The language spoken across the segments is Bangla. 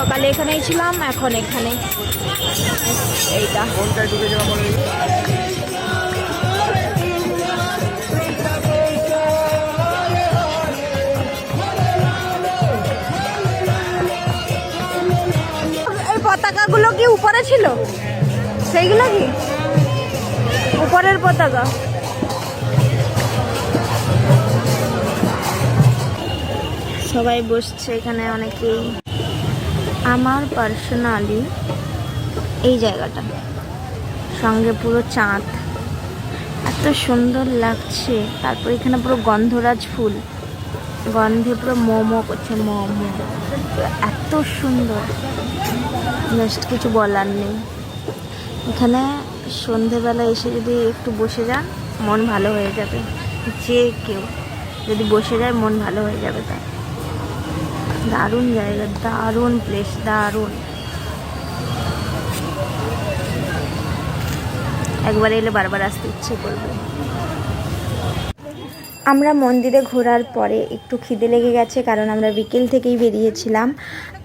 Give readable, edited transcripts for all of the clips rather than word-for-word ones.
সকালে এখানেই ছিলাম, এখন এখানে। এইটা এই পতাকাগুলো কি উপরে ছিল? সেইগুলো কি উপরের পতাকা? সবাই বসছে এখানে, অনেকেই। আমার পার্সোনালি এই জায়গাটা, সঙ্গে পুরো চাঁদ, এত সুন্দর লাগছে। তারপর এখানে পুরো গন্ধরাজ ফুল, গন্ধে পুরো মোমো করছে, মোমো, এত সুন্দর, জাস্ট কিছু বলার নেই। এখানে সন্ধেবেলা এসে যদি একটু বসে যান, মন ভালো হয়ে যাবে। যে কেউ যদি বসে যায়, মন ভালো হয়ে যাবে। তার দারুণ জায়গা, দারুণ প্লেস, দারুণ। একবার এলে বারবার আসতে ইচ্ছে করবে। আমরা মন্দিরে ঘোরার পরে একটু খিদে লেগে গেছে, কারণ আমরা বিকেল থেকেই বেরিয়েছিলাম।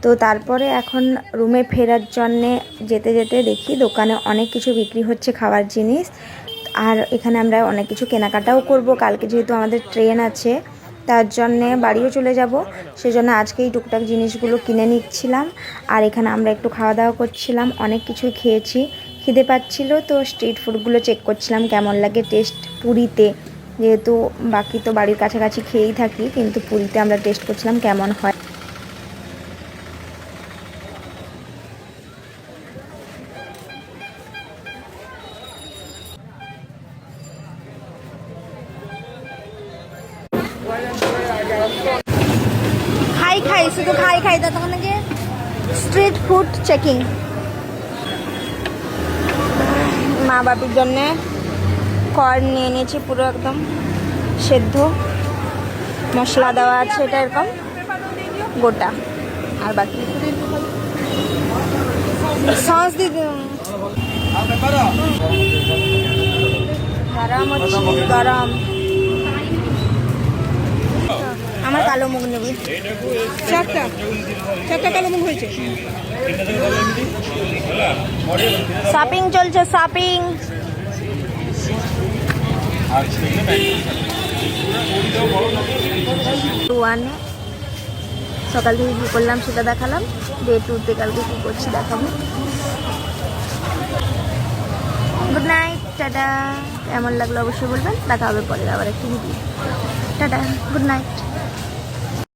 তো তারপরে এখন রুমে ফেরার জন্যে যেতে যেতে দেখি দোকানে অনেক কিছু বিক্রি হচ্ছে, খাবার জিনিস। আর এখানে আমরা অনেক কিছু কেনাকাটাও করব, কালকে যেহেতু আমাদের ট্রেন আছে, তার জন্যে বাড়িও চলে যাব। সেজন্য আজকেই টুকটাক জিনিসগুলো কিনে নিচ্ছিলাম। আর এখানে আমরা একটু খাওয়া দাওয়া করছিলাম, অনেক কিছুই খেয়েছি, খিদে পাচ্ছিল। তো স্ট্রিট ফুডগুলো চেক করছিলাম কেমন লাগে টেস্ট পুরীতে, যেহেতু বাকি তো বাড়ির কাছাকাছি খেয়েই থাকি, কিন্তু পুরীতে আমরা টেস্ট করছিলাম কেমন হয়। খাই শুধু খাই তখন নাকি স্ট্রিট ফুড চেকিং। মা বাপির জন্যে কর্ন নিয়ে নিয়েছি, পুরো একদম সেদ্ধ, মশলা দেওয়া আছে, এটা এরকম গোটা। আর বাকি সস দিয়ে গরম হচ্ছে, গরম। আমার কালো মুগ নেবি, চারটা কালো মুগ হয়েছে। শপিং চলছে, শপিং। ওয়ানে সকাল থেকে কী করলাম সেটা দেখালাম, ডে 2তে কালকে কী করছি দেখাবো। Good night, tata. কেমন লাগলো অবশ্যই বলবেন, দেখা হবে পরে আবার একটি ভিডিও। Tata, good night.